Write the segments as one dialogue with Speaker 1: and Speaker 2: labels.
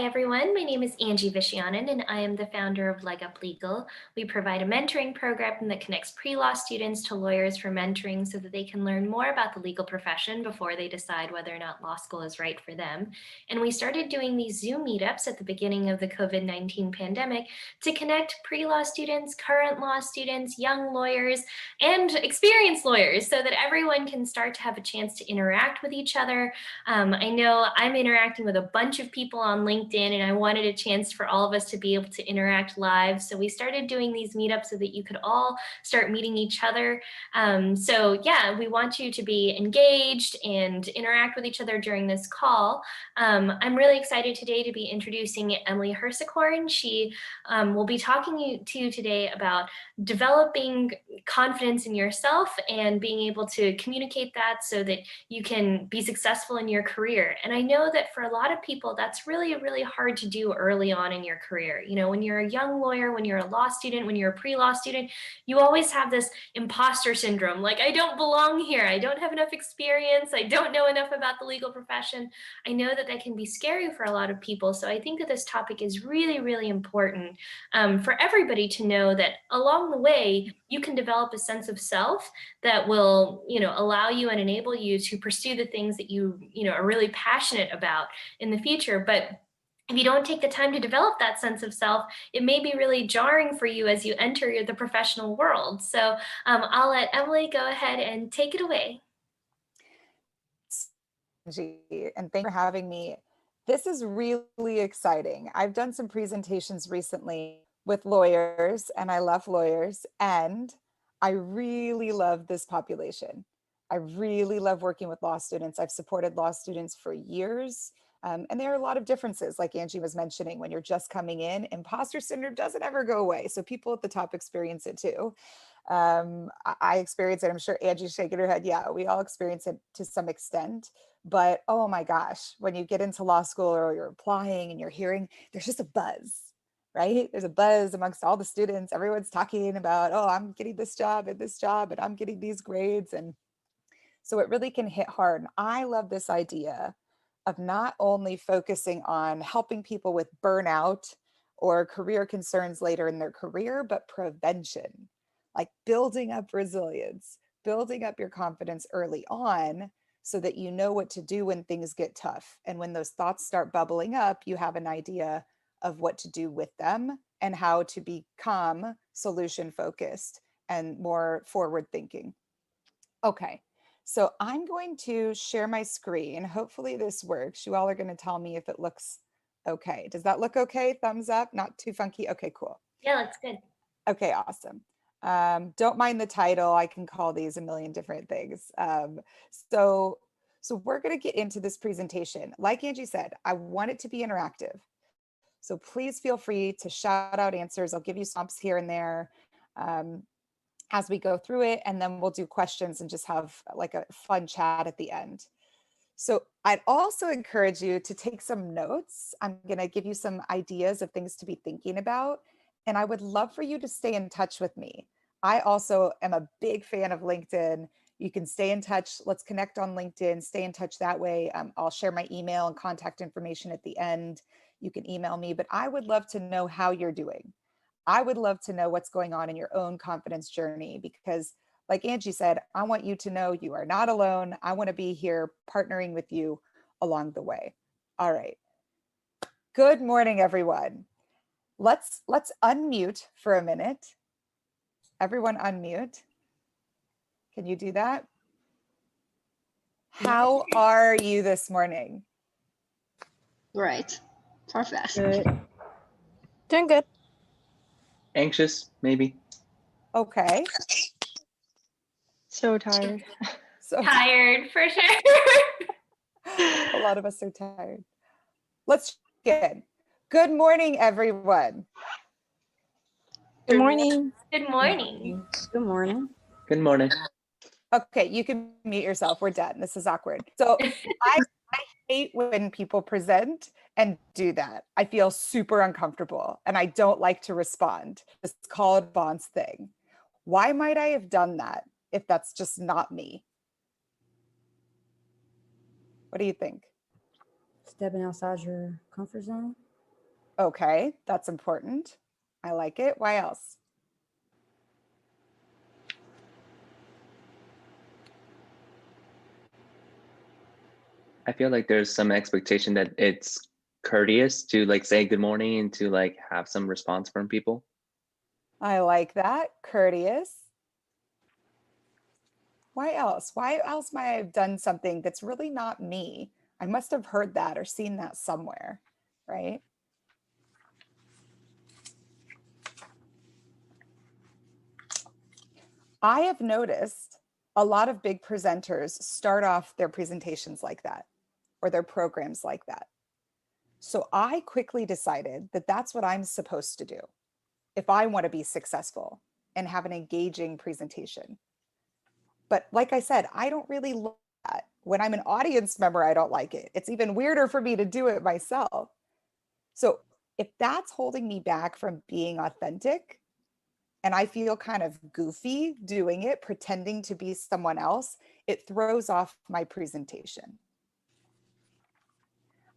Speaker 1: everyone. My name is Angie Vishayanan, and I am the founder of Leg Up Legal. We provide a mentoring program that connects pre-law students to lawyers for mentoring so that they can learn more about the legal profession before they decide whether or not law school is right for them. And we started doing these Zoom meetups at the beginning of the COVID-19 pandemic to connect pre-law students, current law students, young lawyers, and experienced lawyers so that everyone can start to have a chance to interact with each other. I know I'm interacting with a bunch of people on LinkedIn, and I wanted a chance for all of us to be able to interact live. So we started doing these meetups so that you could all start meeting each other. So yeah, we want you to be engaged and interact with each other during this call. I'm really excited today to be introducing Emily Hirsekorn. She will be talking to you today about developing confidence in yourself and being able to communicate that so that you can be successful in your career. And I know that for a lot of people, that's really, really hard to do early on in your career. You know, when you're a young lawyer, when you're a law student, when you're a pre-law student, you always have this imposter syndrome. Like, I don't belong here. I don't have enough experience. I don't know enough about the legal profession. I know that that can be scary for a lot of people. So I think that this topic is really, really important for everybody to know that along the way, you can develop a sense of self that will, allow you and enable you to pursue the things that you are really passionate about in the future. But if you don't take the time to develop that sense of self, it may be really jarring for you as you enter the professional world. So I'll let Emily go ahead and take it away.
Speaker 2: And thanks for having me. This is really exciting. I've done some presentations recently with lawyers, and I love lawyers, and I really love this population. I really love working with law students. I've supported law students for years. And there are a lot of differences, like Angie was mentioning, when you're just coming in, imposter syndrome doesn't ever go away. So people at the top experience it too. I experience it. I'm sure Angie's shaking her head. Yeah, we all experience it to some extent. But oh my gosh, when you get into law school or you're applying and you're hearing, there's just a buzz, right? There's a buzz amongst all the students. Everyone's talking about, oh, I'm getting this job and I'm getting these grades. And so it really can hit hard. I love this idea of not only focusing on helping people with burnout or career concerns later in their career, but prevention, like building up resilience, building up your confidence early on so that you know what to do when things get tough. And when those thoughts start bubbling up, you have an idea of what to do with them and how to become solution focused and more forward thinking. Okay. So I'm going to share my screen. Hopefully this works. You all are going to tell me if it looks okay. Does that look okay? Thumbs up, not too funky. Okay, cool.
Speaker 1: Yeah, that's good.
Speaker 2: Okay, awesome. Don't mind the title. I can call these a million different things. So we're going to get into this presentation. Like Angie said, I want it to be interactive. So please feel free to shout out answers. I'll give you prompts here and there. As we go through it, and then we'll do questions and just have like a fun chat at the end. So I'd also encourage you to take some notes. I'm going to give you some ideas of things to be thinking about, and I would love for you to stay in touch with me. I also am a big fan of LinkedIn. You can stay in touch. Let's connect on LinkedIn, stay in touch that way. I'll share my email and contact information at the end. You can email me, but I would love to know how you're doing. I would love to know what's going on in your own confidence journey, because like Angie said, I want you to know you are not alone. I want to be here partnering with you along the way. All right. Good morning, everyone. Let's unmute for a minute. Everyone unmute. Can you do that? How are you this morning?
Speaker 3: Great. Perfect.
Speaker 4: Good. Doing good.
Speaker 5: Anxious, maybe.
Speaker 2: Okay.
Speaker 4: So tired.
Speaker 2: So
Speaker 1: Tired for sure.
Speaker 2: a lot of us are tired. Let's begin. Good morning, everyone.
Speaker 4: Good morning.
Speaker 1: Good morning.
Speaker 4: Good morning.
Speaker 5: Good morning.
Speaker 2: Okay, you can mute yourself. We're done. This is awkward. So I hate when people present and do that. I feel super uncomfortable and I don't like to respond. It's called a response thing. Why might I have done that if that's just not me? What do you think?
Speaker 6: Stepping outside your comfort zone.
Speaker 2: Okay, that's important. I like it. Why else?
Speaker 5: I feel like there's some expectation that it's courteous to like say good morning and to like have some response from people.
Speaker 2: I like that. Courteous. Why else? Why else might I have done something that's really not me? I must have heard that or seen that somewhere, right? I have noticed a lot of big presenters start off their presentations like that or their programs like that. So I quickly decided that that's what I'm supposed to do if I want to be successful and have an engaging presentation. But like I said, I don't really like that. When I'm an audience member, I don't like it. It's even weirder for me to do it myself. So if that's holding me back from being authentic, and I feel kind of goofy doing it, pretending to be someone else, it throws off my presentation.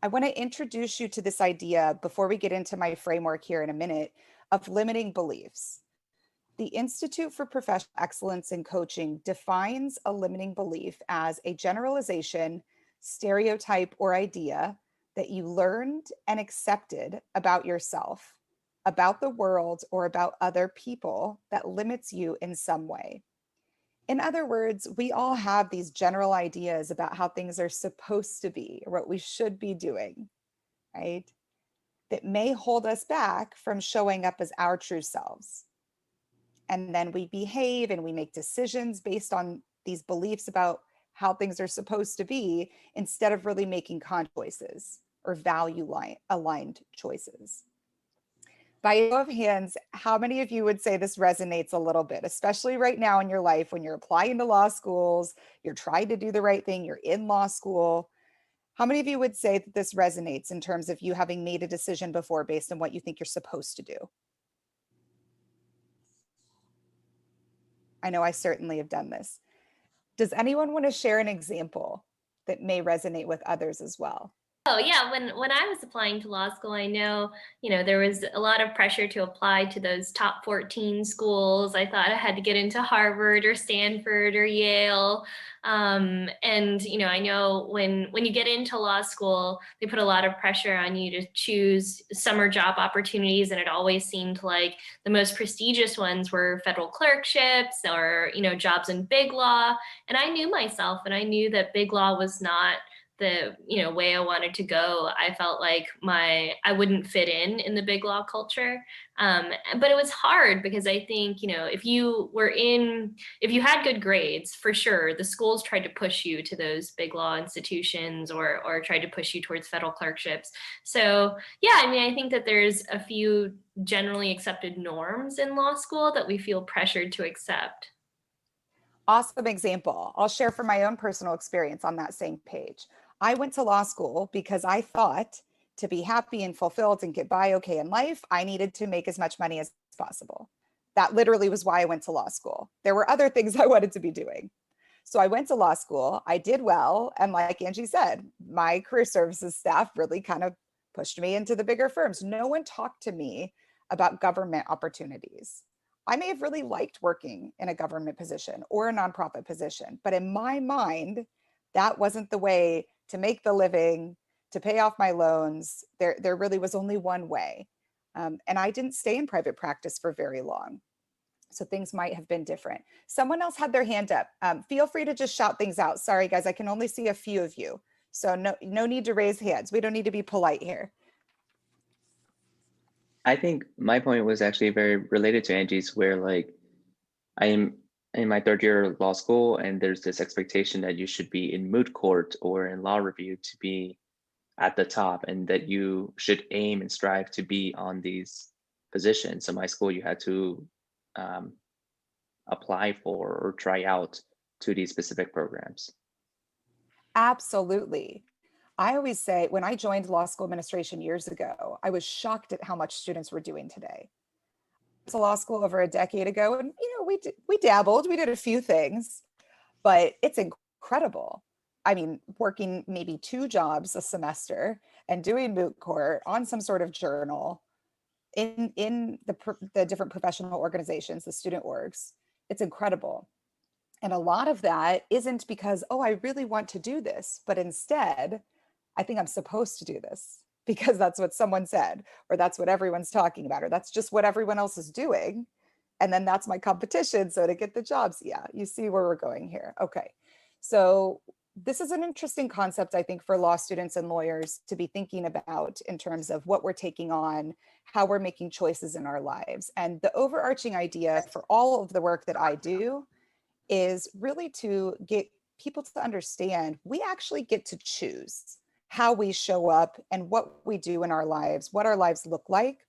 Speaker 2: I want to introduce you to this idea before we get into my framework here in a minute of limiting beliefs. The Institute for Professional Excellence in Coaching defines a limiting belief as a generalization, stereotype, or idea that you learned and accepted about yourself, about the world, or about other people that limits you in some way. In other words, we all have these general ideas about how things are supposed to be or what we should be doing, right? That may hold us back from showing up as our true selves. And then we behave and we make decisions based on these beliefs about how things are supposed to be instead of really making conscious choices or aligned choices. By a show of hands, how many of you would say this resonates a little bit, especially right now in your life when you're applying to law schools, you're trying to do the right thing, you're in law school? How many of you would say that this resonates in terms of you having made a decision before based on what you think you're supposed to do? I know I certainly have done this. Does anyone want to share an example that may resonate with others as well?
Speaker 1: Oh yeah, when I was applying to law school, I know, there was a lot of pressure to apply to those top 14 schools. I thought I had to get into Harvard or Stanford or Yale. And I know when you get into law school, they put a lot of pressure on you to choose summer job opportunities, and it always seemed like the most prestigious ones were federal clerkships or, jobs in big law. And I knew myself, and I knew that big law was not the way I wanted to go. I felt like I wouldn't fit in the big law culture. But it was hard because I think, if you had good grades, for sure, the schools tried to push you to those big law institutions or tried to push you towards federal clerkships. So yeah, I think that there's a few generally accepted norms in law school that we feel pressured to accept.
Speaker 2: Awesome example. I'll share from my own personal experience on that same page. I went to law school because I thought to be happy and fulfilled and get by okay in life, I needed to make as much money as possible. That literally was why I went to law school. There were other things I wanted to be doing. So I went to law school, I did well. And like Angie said, my career services staff really kind of pushed me into the bigger firms. No one talked to me about government opportunities. I may have really liked working in a government position or a nonprofit position, but in my mind, that wasn't the way to make the living, to pay off my loans. There really was only one way. And I didn't stay in private practice for very long. So things might have been different. Someone else had their hand up. Feel free to just shout things out. Sorry, guys, I can only see a few of you. So no need to raise hands. We don't need to be polite here.
Speaker 5: I think my point was actually very related to Angie's, where like I am in my third year of law school, and there's this expectation that you should be in moot court or in law review to be at the top, and that you should aim and strive to be on these positions. So my school, you had to apply for or try out to these specific programs.
Speaker 2: Absolutely. I always say when I joined law school administration years ago, I was shocked at how much students were doing today. To law school over a decade ago, and we dabbled, we did a few things, but it's incredible. I mean, working maybe 2 jobs a semester and doing moot court on some sort of journal in the different professional organizations, the student orgs. It's incredible. And a lot of that isn't because, oh, I really want to do this, but instead, I think I'm supposed to do this because that's what someone said, or that's what everyone's talking about, or that's just what everyone else is doing. And then that's my competition. So to get the jobs, yeah, you see where we're going here. Okay. So this is an interesting concept, I think, for law students and lawyers to be thinking about in terms of what we're taking on, how we're making choices in our lives. And the overarching idea for all of the work that I do is really to get people to understand we actually get to choose how we show up and what we do in our lives, what our lives look like.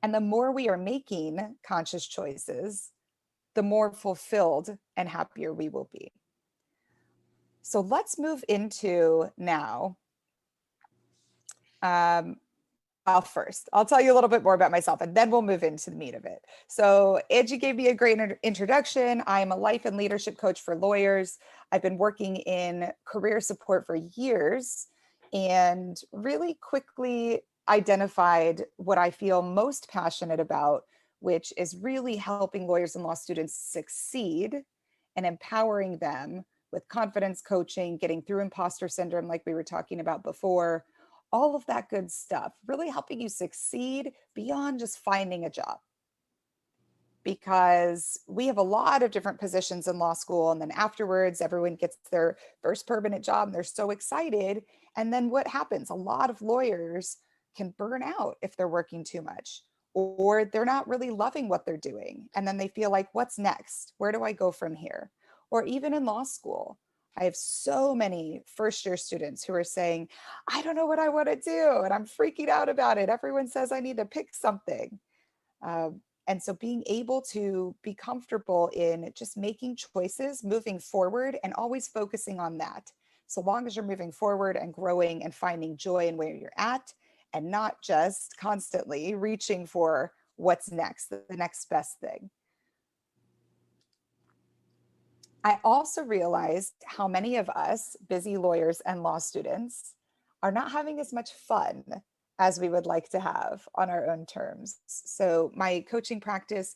Speaker 2: And the more we are making conscious choices, the more fulfilled and happier we will be. So let's move into now. First, I'll tell you a little bit more about myself and then we'll move into the meat of it. So Angie gave me a great introduction. I'm a life and leadership coach for lawyers. I've been working in career support for years and really quickly identified what I feel most passionate about, which is really helping lawyers and law students succeed and empowering them with confidence coaching, getting through imposter syndrome like we were talking about before, all of that good stuff, really helping you succeed beyond just finding a job. Because we have a lot of different positions in law school, and then afterwards, everyone gets their first permanent job and they're so excited. And then what happens? A lot of lawyers can burn out if they're working too much, or they're not really loving what they're doing. And then they feel like, what's next? Where do I go from here? Or even in law school, I have so many first-year students who are saying, I don't know what I want to do, and I'm freaking out about it. Everyone says I need to pick something. And so being able to be comfortable in just making choices, moving forward, and always focusing on that. So long as you're moving forward and growing and finding joy in where you're at, and not just constantly reaching for what's next, the next best thing. I also realized how many of us busy lawyers and law students are not having as much fun as we would like to have on our own terms. So my coaching practice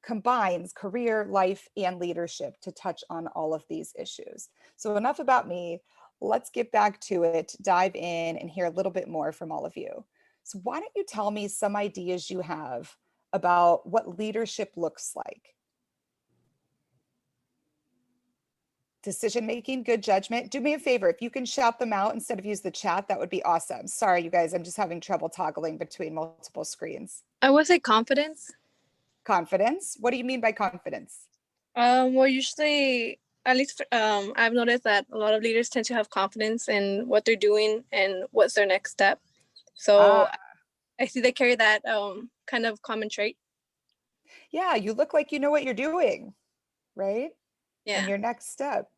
Speaker 2: combines career, life, and leadership to touch on all of these issues. So enough about me. Let's get back to it, dive in, and hear a little bit more from all of you. So why don't you tell me some ideas you have about what leadership looks like? Decision-making, good judgment. Do me a favor, if you can shout them out instead of use the chat, that would be awesome. Sorry, you guys, I'm just having trouble toggling between multiple screens.
Speaker 4: I would say confidence.
Speaker 2: Confidence. What do you mean by confidence?
Speaker 4: Well, usually, at least I've noticed that a lot of leaders tend to have confidence in what they're doing and what's their next step. So I see they carry that kind of common trait.
Speaker 2: Yeah, you look like you know what you're doing, right?
Speaker 4: Yeah.
Speaker 2: And your next step.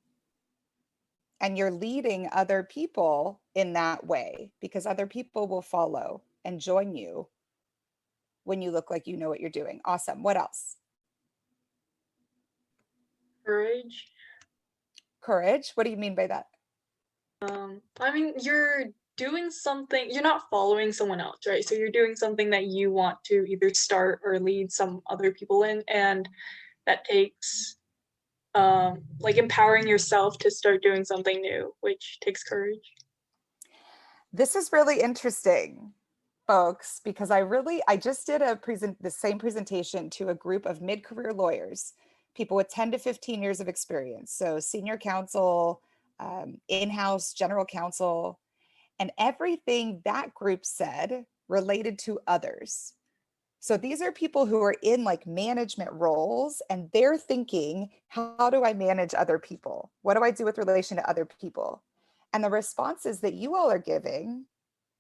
Speaker 2: And you're leading other people in that way because other people will follow and join you when you look like you know what you're doing. Awesome. What else?
Speaker 6: Courage.
Speaker 2: Courage. What do you mean by that?
Speaker 6: I mean, you're doing something, you're not following someone else, right? So you're doing something that you want to either start or lead some other people in, and that takes like empowering yourself to start doing something new, which takes courage.
Speaker 2: This is really interesting, folks, because I just did the same presentation to a group of mid-career lawyers, people with 10 to 15 years of experience. So senior counsel, in-house general counsel, and everything that group said related to others. So these are people who are in like management roles and they're thinking, how do I manage other people? What do I do with relation to other people? And the responses that you all are giving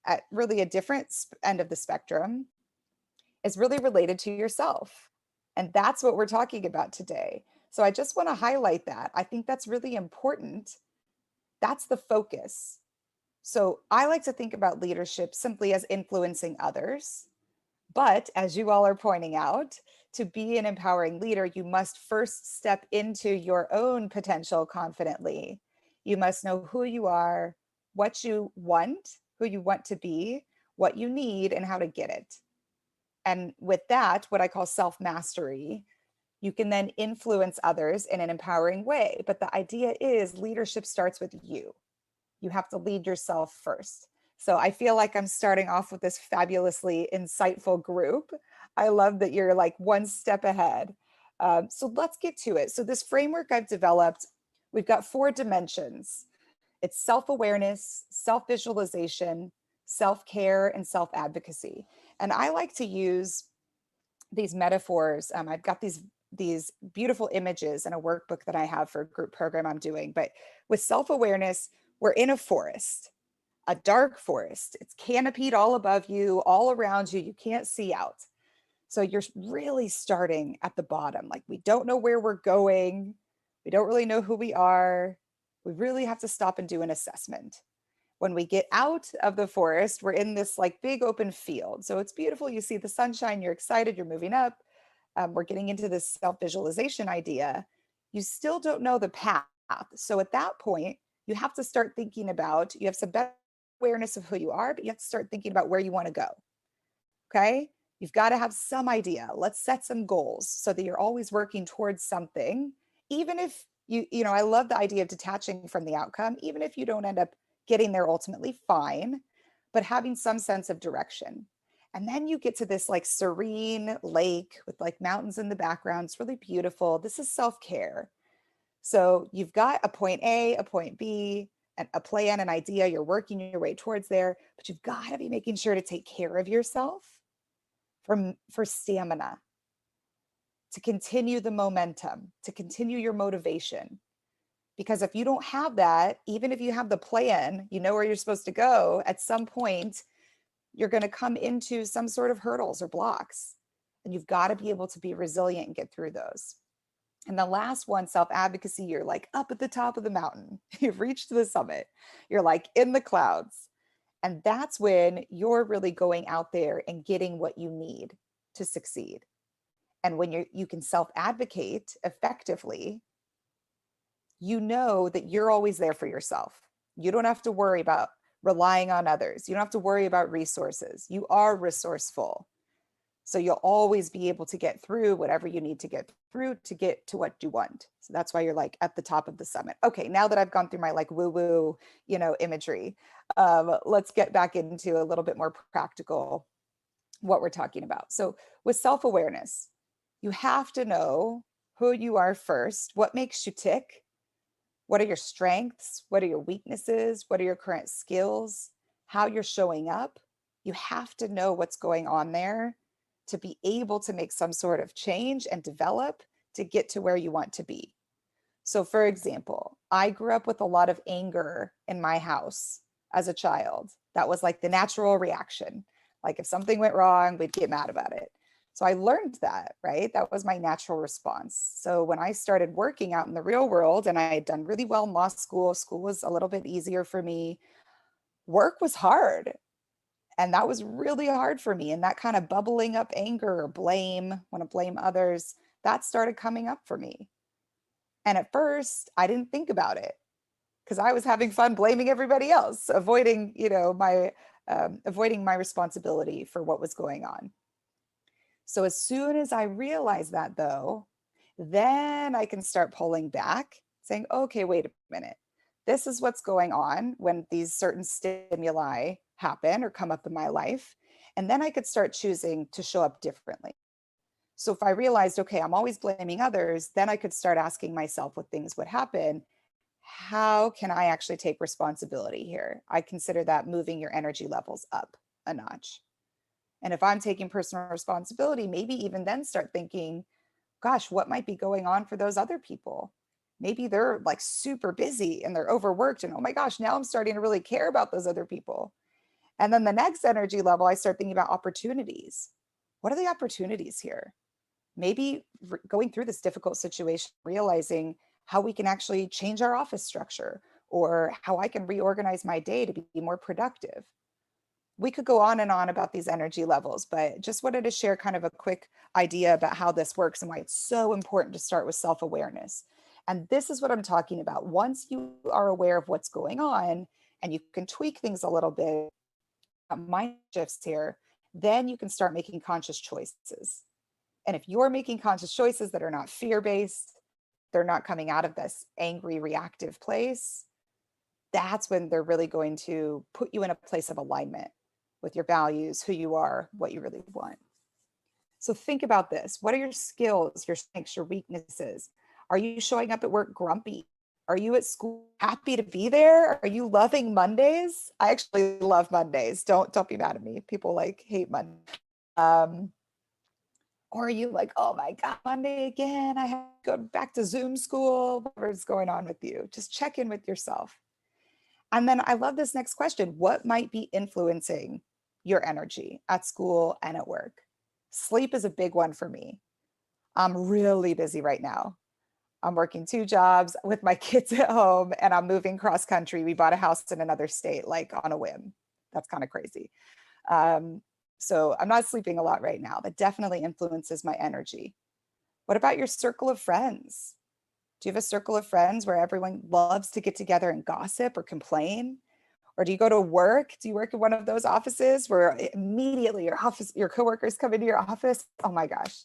Speaker 2: at really a different end of the spectrum is really related to yourself. And that's what we're talking about today. So I just want to highlight that. I think that's really important. That's the focus. So I like to think about leadership simply as influencing others. But as you all are pointing out, to be an empowering leader, you must first step into your own potential confidently You must know who you are, what you want, who you want to be, what you need, and how to get it. And with that, what I call self-mastery, you can then influence others in an empowering way. But the idea is leadership starts with you. You have to lead yourself first. So I feel like I'm starting off with this fabulously insightful group. I love that you're like one step ahead. So let's get to it. So this framework I've developed, we've got 4 dimensions. It's self-awareness, self-visualization, self-care, and self-advocacy. And I like to use these metaphors. I've got these beautiful images in a workbook that I have for a group program I'm doing. But with self-awareness, we're in a forest, a dark forest. It's canopied all above you, all around you. You can't see out. So you're really starting at the bottom. Like, we don't know where we're going. We don't really know who we are. We really have to stop and do an assessment. When we get out of the forest, we're in this like big open field. So it's beautiful. You see the sunshine, you're excited, you're moving up. We're getting into this self-visualization idea. You still don't know the path. So at that point, you have to start thinking about, you have some better awareness of who you are, but you have to start thinking about where you want to go. Okay. You've got to have some idea. Let's set some goals so that you're always working towards something. Even if you know, I love the idea of detaching from the outcome, even if you don't end up getting there ultimately, fine, but having some sense of direction. And then you get to this like serene lake with like mountains in the background. It's really beautiful. This is self-care. So you've got a point A, a point B, and a plan, an idea, you're working your way towards there, but you've got to be making sure to take care of yourself for stamina, to continue the momentum, to continue your motivation. Because if you don't have that, even if you have the plan, you know where you're supposed to go, at some point, you're going to come into some sort of hurdles or blocks. And you've got to be able to be resilient and get through those. And the last one, self-advocacy, you're like up at the top of the mountain. You've reached the summit. You're like in the clouds. And that's when you're really going out there and getting what you need to succeed. And when you can self-advocate effectively, you know that you're always there for yourself. You don't have to worry about relying on others. You don't have to worry about resources. You are resourceful. So you'll always be able to get through whatever you need to get through to get to what you want. So that's why you're like at the top of the summit. Okay, now that I've gone through my like woo-woo, you know, imagery, let's get back into a little bit more practical what we're talking about. So with self-awareness, you have to know who you are first, what makes you tick, what are your strengths, what are your weaknesses, what are your current skills, how you're showing up. You have to know what's going on there to be able to make some sort of change and develop to get to where you want to be. So for example, I grew up with a lot of anger in my house as a child. That was like the natural reaction. Like if something went wrong, we'd get mad about it. So I learned that, right? That was my natural response. So when I started working out in the real world and I had done really well in law school, school was a little bit easier for me. Work was hard. And that was really hard for me. And that kind of bubbling up anger or blame, want to blame others, that started coming up for me. And at first I didn't think about it because I was having fun blaming everybody else, avoiding, you know, avoiding my responsibility for what was going on. So as soon as I realized that though, then I can start pulling back saying, okay, wait a minute. This is what's going on when these certain stimuli happen or come up in my life. And then I could start choosing to show up differently. So if I realized, okay, I'm always blaming others, then I could start asking myself what things would happen. How can I actually take responsibility here? I consider that moving your energy levels up a notch. And if I'm taking personal responsibility, maybe even then start thinking, gosh, what might be going on for those other people? Maybe they're like super busy and they're overworked and oh my gosh, now I'm starting to really care about those other people. And then the next energy level, I start thinking about opportunities. What are the opportunities here? Maybe going through this difficult situation, realizing how we can actually change our office structure or how I can reorganize my day to be more productive. We could go on and on about these energy levels, but just wanted to share kind of a quick idea about how this works and why it's so important to start with self-awareness. And this is what I'm talking about. Once you are aware of what's going on and you can tweak things a little bit, mind shifts here, then you can start making conscious choices. And if you're making conscious choices that are not fear-based, they're not coming out of this angry, reactive place, that's when they're really going to put you in a place of alignment with your values, who you are, what you really want. So think about this. What are your skills, your strengths, your weaknesses? Are you showing up at work grumpy? Are you at school happy to be there? Are you loving Mondays? I actually love Mondays. Don't be mad at me. People like hate Monday. Or are you like, oh my God, Monday again, I have to go back to Zoom school, whatever's going on with you. Just check in with yourself. And then I love this next question. What might be influencing your energy at school and at work? Sleep is a big one for me. I'm really busy right now. I'm working 2 jobs with my kids at home and I'm moving cross country. We bought a house in another state, like on a whim. That's kind of crazy. So I'm not sleeping a lot right now. That definitely influences my energy. What about your circle of friends? Do you have a circle of friends where everyone loves to get together and gossip or complain? Or do you go to work? Do you work in one of those offices where immediately your coworkers come into your office? Oh my gosh,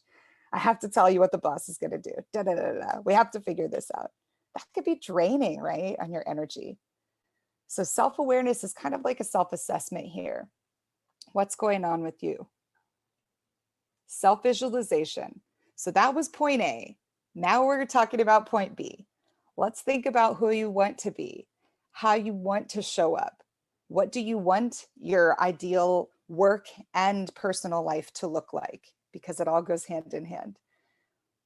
Speaker 2: I have to tell you what the boss is going to do. Da, da, da, da. We have to figure this out. That could be draining, right, on your energy. So self-awareness is kind of like a self-assessment here. What's going on with you? Self-visualization. So that was point A. Now we're talking about point B. Let's think about who you want to be, how you want to show up. What do you want your ideal work and personal life to look like? Because it all goes hand in hand.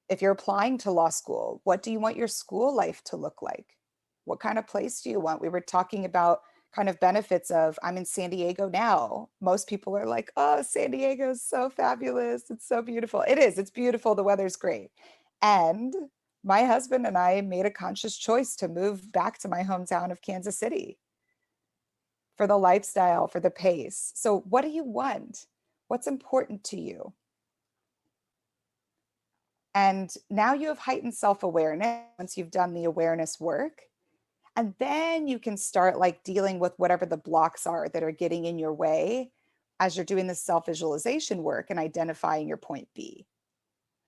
Speaker 2: If you're applying to law school, what do you want your school life to look like? What kind of place do you want? We were talking about kind of benefits of, I'm in San Diego now. Most people are like, oh, San Diego is so fabulous. It's so beautiful. It is, it's beautiful. The weather's great. And my husband and I made a conscious choice to move back to my hometown of Kansas City for the lifestyle, for the pace. So what do you want? What's important to you? And now you have heightened self-awareness once you've done the awareness work. And then you can start like dealing with whatever the blocks are that are getting in your way as you're doing the self-visualization work and identifying your point B.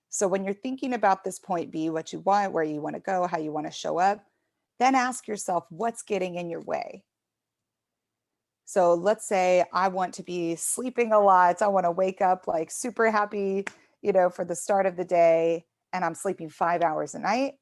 Speaker 2: So when you're thinking about this point B, what you want, where you want to go, how you want to show up, then ask yourself, what's getting in your way? So let's say I want to be sleeping a lot. I want to wake up like super happy, for the start of the day, and I'm sleeping 5 hours a night.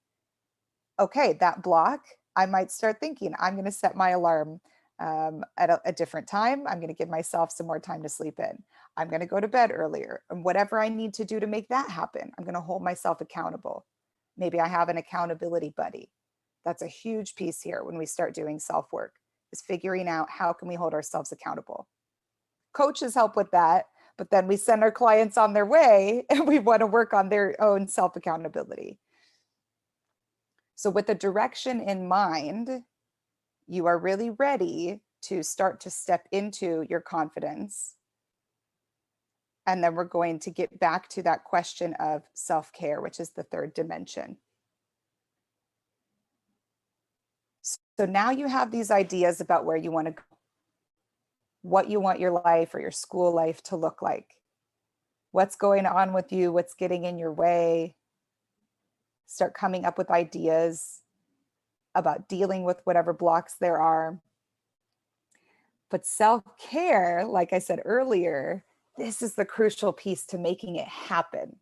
Speaker 2: Okay, that block, I might start thinking, I'm going to set my alarm at a different time. I'm going to give myself some more time to sleep in. I'm going to go to bed earlier, and whatever I need to do to make that happen, I'm going to hold myself accountable. Maybe I have an accountability buddy. That's a huge piece here when we start doing self-work, is figuring out how can we hold ourselves accountable. Coaches help with that, but then we send our clients on their way and we want to work on their own self-accountability. So with the direction in mind, you are really ready to start to step into your confidence. And then we're going to get back to that question of self-care, which is the third dimension. So now you have these ideas about where you want to go, what you want your life or your school life to look like, what's going on with you, what's getting in your way. Start coming up with ideas about dealing with whatever blocks there are. But self-care, like I said earlier, this is the crucial piece to making it happen.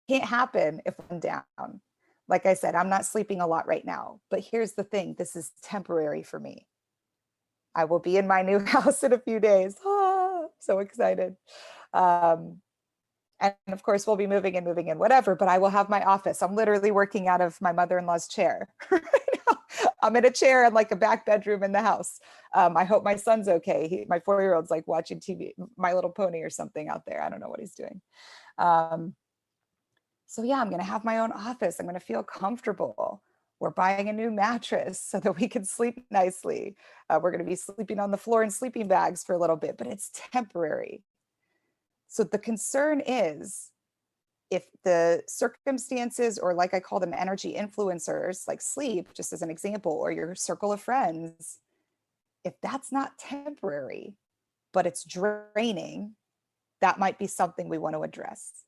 Speaker 2: It can't happen if I'm down. Like I said, I'm not sleeping a lot right now, but here's the thing, this is temporary for me. I will be in my new house in a few days. Ah, so excited. And of course, we'll be moving in, whatever, but I will have my office. I'm literally working out of my mother-in-law's chair right now. I'm in a chair in like a back bedroom in the house. I hope my son's okay. My 4-year-old's like watching TV, My Little Pony or something out there. I don't know what he's doing. So yeah, I'm gonna have my own office. I'm gonna feel comfortable. We're buying a new mattress so that we can sleep nicely. We're gonna be sleeping on the floor in sleeping bags for a little bit, but it's temporary. So the concern is, if the circumstances, or like I call them energy influencers, like sleep, just as an example, or your circle of friends, if that's not temporary, but it's draining, that might be something we want to address.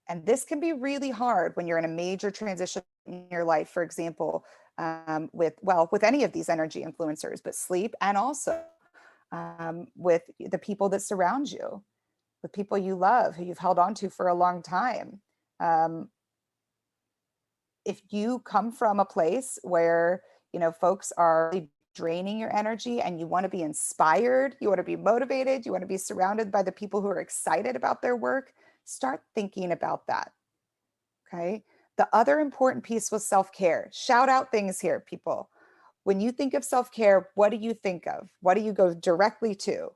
Speaker 2: And this can be really hard when you're in a major transition in your life, for example, with any of these energy influencers, but sleep, and also with the people that surround you, with people you love, who you've held on to for a long time. If you come from a place where, you know, folks are draining your energy and you want to be inspired, you want to be motivated, you want to be surrounded by the people who are excited about their work, start thinking about that. Okay. The other important piece was self-care. Shout out things here, people. When you think of self-care, what do you think of? What do you go directly to?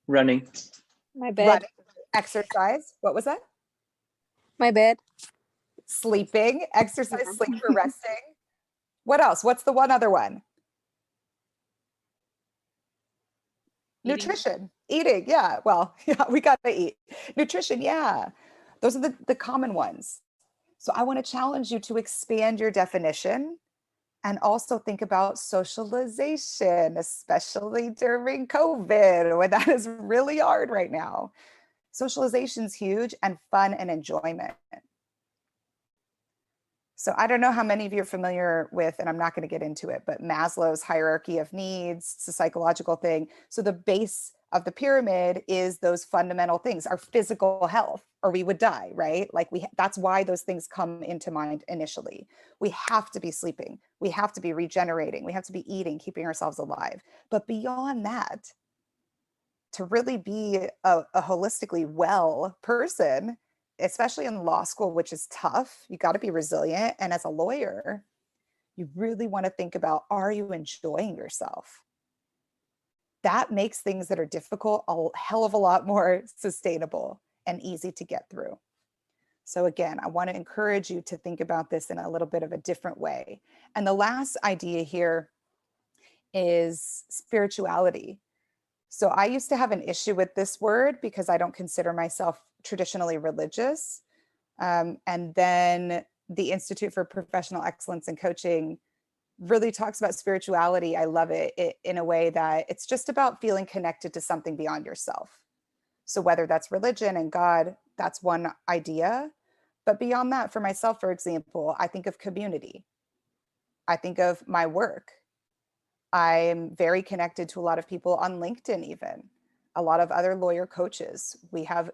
Speaker 5: Running.
Speaker 4: My bed.
Speaker 2: Running, exercise. What was that?
Speaker 4: My bed.
Speaker 2: Sleeping, exercise, sleep for resting. What else? What's the one other one?
Speaker 6: Eating.
Speaker 2: Nutrition, eating. Yeah. Well, yeah, we got to eat. Nutrition. Yeah. Those are the common ones. So I want to challenge you to expand your definition and also think about socialization, especially during COVID, when that is really hard right now. Socialization is huge, and fun and enjoyment. So I don't know how many of you are familiar with, and I'm not going to get into it, but Maslow's hierarchy of needs. It's a psychological thing. So the base of the pyramid is those fundamental things, our physical health, or we would die, right? Like that's why those things come into mind initially. We have to be sleeping. We have to be regenerating. We have to be eating, keeping ourselves alive. But beyond that, to really be a holistically well person, especially in law school, which is tough, you got to be resilient. And as a lawyer, you really want to think about, are you enjoying yourself? That makes things that are difficult a hell of a lot more sustainable and easy to get through. So again, I want to encourage you to think about this in a little bit of a different way. And the last idea here is spirituality. So I used to have an issue with this word because I don't consider myself traditionally religious. And then the Institute for Professional Excellence in Coaching really talks about spirituality. I love it in a way that it's just about feeling connected to something beyond yourself. So whether that's religion and God, that's one idea. But beyond that, for myself, for example, I think of community. I think of my work. I'm very connected to a lot of people on LinkedIn, even a lot of other lawyer coaches.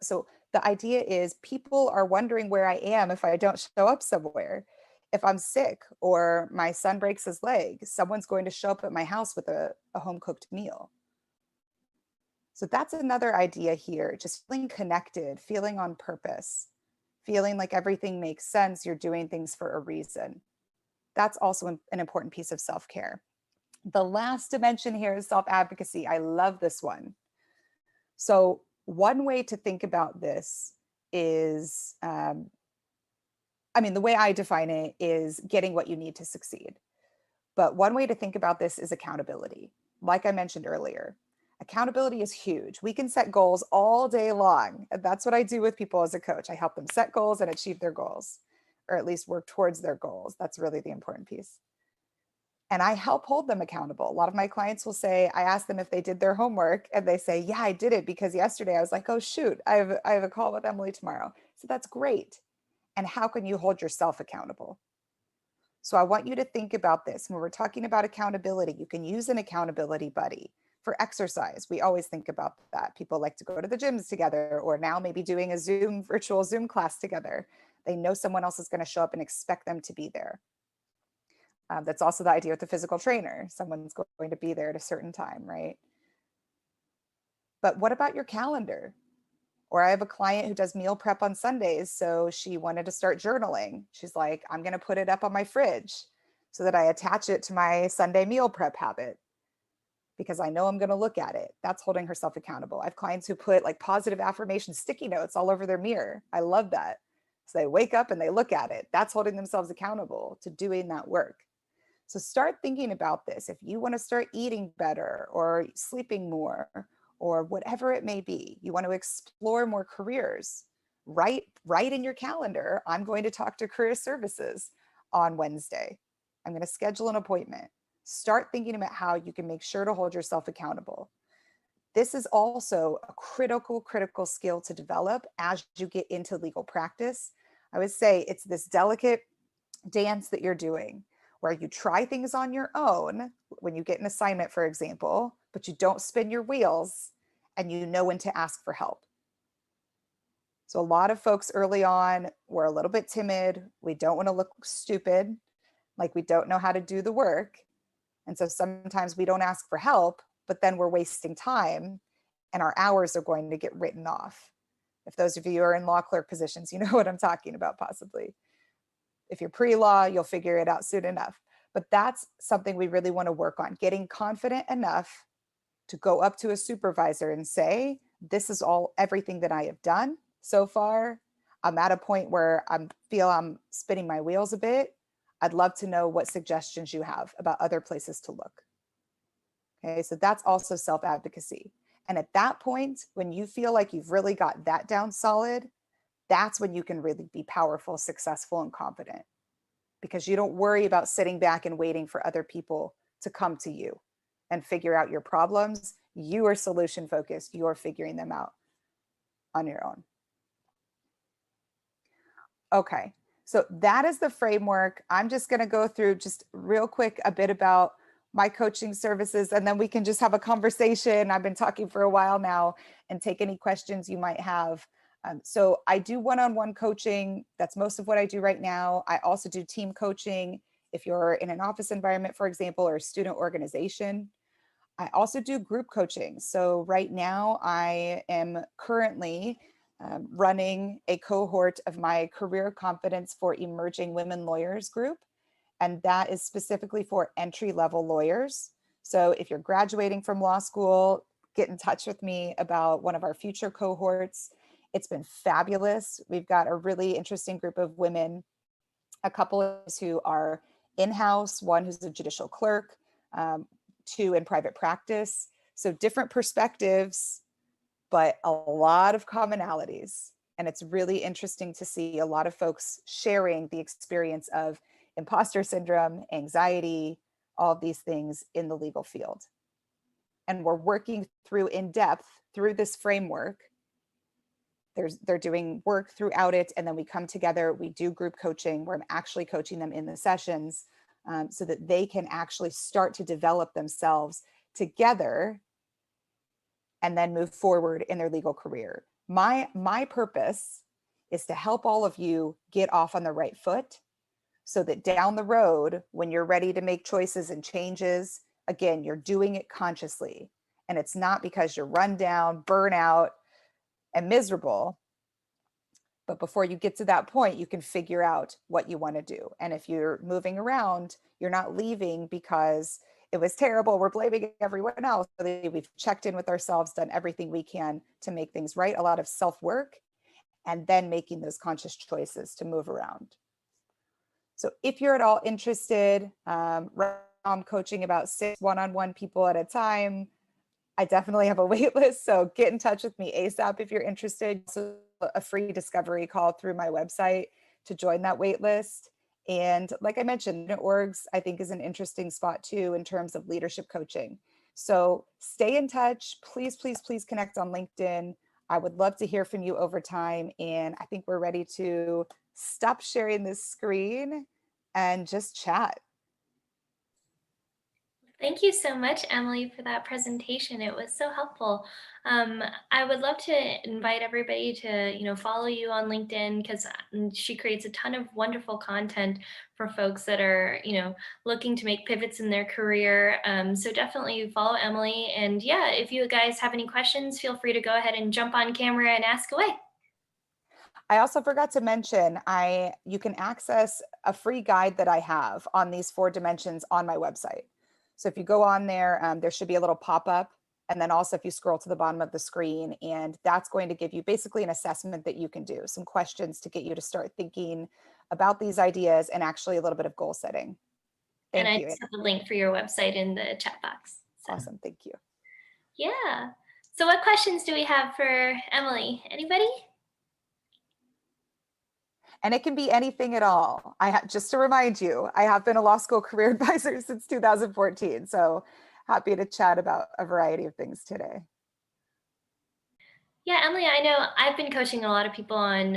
Speaker 2: So the idea is people are wondering where I am if I don't show up somewhere. If I'm sick or my son breaks his leg, someone's going to show up at my house with a home cooked meal. So that's another idea here, just feeling connected, feeling on purpose, feeling like everything makes sense, you're doing things for a reason. That's also an important piece of self-care. The last dimension here is self-advocacy. I love this one. So one way to think about this is, the way I define it is getting what you need to succeed. But one way to think about this is accountability. Like I mentioned earlier, accountability is huge. We can set goals all day long. And that's what I do with people as a coach. I help them set goals and achieve their goals, or at least work towards their goals. That's really the important piece. And I help hold them accountable. A lot of my clients will say, I ask them if they did their homework, and they say, yeah, I did it because yesterday I was like, oh, shoot, I have a call with Emily tomorrow. So that's great. And how can you hold yourself accountable? So I want you to think about this. When we're talking about accountability, you can use an accountability buddy. For exercise, we always think about that. People like to go to the gyms together, or now maybe doing a virtual Zoom class together. They know someone else is going to show up and expect them to be there. That's also the idea with the physical trainer. Someone's going to be there at a certain time, right? But what about your calendar? Or I have a client who does meal prep on Sundays. So she wanted to start journaling. She's like, I'm going to put it up on my fridge so that I attach it to my Sunday meal prep habit because I know I'm going to look at it. That's holding herself accountable. I have clients who put like positive affirmation sticky notes all over their mirror. I love that. So they wake up and they look at it. That's holding themselves accountable to doing that work. So start thinking about this. If you want to start eating better or sleeping more or whatever it may be. You want to explore more careers. Write in your calendar, I'm going to talk to career services on Wednesday. I'm going to schedule an appointment. Start thinking about how you can make sure to hold yourself accountable. This is also a critical skill to develop as you get into legal practice. I would say it's this delicate dance that you're doing where you try things on your own when you get an assignment, for example, but you don't spin your wheels and you know when to ask for help. So a lot of folks early on were a little bit timid. We don't want to look stupid, like we don't know how to do the work. And so sometimes we don't ask for help, but then we're wasting time and our hours are going to get written off. If those of you are in law clerk positions, you know what I'm talking about possibly. If you're pre-law, you'll figure it out soon enough. But that's something we really want to work on, getting confident enough to go up to a supervisor and say, this is everything that I have done so far. I'm at a point where I feel I'm spinning my wheels a bit. I'd love to know what suggestions you have about other places to look. Okay, so that's also self-advocacy. And at that point, when you feel like you've really got that down solid, that's when you can really be powerful, successful, and confident, because you don't worry about sitting back and waiting for other people to come to you and figure out your problems. You are solution focused. You're figuring them out on your own. Okay, so that is the framework. I'm just going to go through just real quick a bit about my coaching services, and then we can just have a conversation. I've been talking for a while now and take any questions you might have. So I do one-on-one coaching. That's most of what I do right now. I also do team coaching if you're in an office environment, for example, or a student organization. I also do group coaching. So right now I am currently running a cohort of my Career Confidence for Emerging Women Lawyers group. And that is specifically for entry-level lawyers. So if you're graduating from law school, get in touch with me about one of our future cohorts. It's been fabulous. We've got a really interesting group of women, a couple who are in-house, one who's a judicial clerk, two in private practice. So different perspectives, but a lot of commonalities. And it's really interesting to see a lot of folks sharing the experience of imposter syndrome, anxiety, all of these things in the legal field. And we're working through in depth through this framework. They're doing work throughout it, and then we come together, we do group coaching where I'm actually coaching them in the sessions so that they can actually start to develop themselves together and then move forward in their legal career. My purpose is to help all of you get off on the right foot so that down the road, when you're ready to make choices and changes, again, you're doing it consciously. And it's not because you're run down, burn out, and miserable. But before you get to that point, you can figure out what you want to do. And if you're moving around, you're not leaving because it was terrible, we're blaming everyone else. We've checked in with ourselves, done everything we can to make things right, a lot of self-work, and then making those conscious choices to move around. So if you're at all interested, I'm coaching about 6 one-on-one people at a time. I definitely have a wait list, so get in touch with me ASAP if you're interested. So a free discovery call through my website to join that wait list. And like I mentioned, orgs, I think, is an interesting spot too in terms of leadership coaching. So stay in touch. Please, please, please connect on LinkedIn. I would love to hear from you over time. And I think we're ready to stop sharing this screen and just chat.
Speaker 1: Thank you so much, Emily, for that presentation. It was so helpful. I would love to invite everybody to, follow you on LinkedIn, because she creates a ton of wonderful content for folks that are, looking to make pivots in their career. So definitely follow Emily. And yeah, if you guys have any questions, feel free to go ahead and jump on camera and ask away.
Speaker 2: I also forgot to mention, you can access a free guide that I have on these 4 dimensions on my website. So if you go on there, there should be a little pop-up. And then also if you scroll to the bottom of the screen, and that's going to give you basically an assessment that you can do, some questions to get you to start thinking about these ideas and actually a little bit of goal setting. Thank you.
Speaker 1: And I just have a link for your website in the chat box. So.
Speaker 2: Awesome, thank you.
Speaker 1: Yeah. So what questions do we have for Emily? Anybody?
Speaker 2: And it can be anything at all. Just to remind you, I have been a law school career advisor since 2014. So happy to chat about a variety of things today.
Speaker 1: Yeah, Emily, I know I've been coaching a lot of people on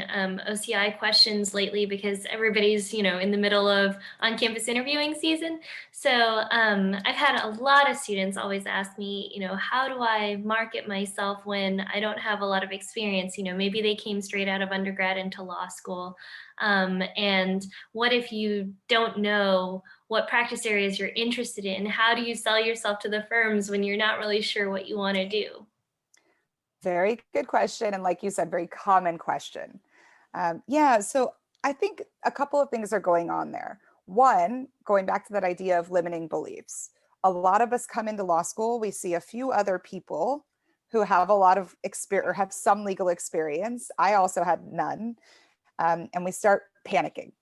Speaker 1: OCI questions lately because everybody's, in the middle of on-campus interviewing season. So I've had a lot of students always ask me, how do I market myself when I don't have a lot of experience? Maybe they came straight out of undergrad into law school. And what if you don't know what practice areas you're interested in? How do you sell yourself to the firms when you're not really sure what you want to do?
Speaker 2: Very good question. And like you said, very common question. Yeah, so I think a couple of things are going on there. One, going back to that idea of limiting beliefs. A lot of us come into law school, we see a few other people who have a lot of experience or have some legal experience. I also had none. And we start panicking.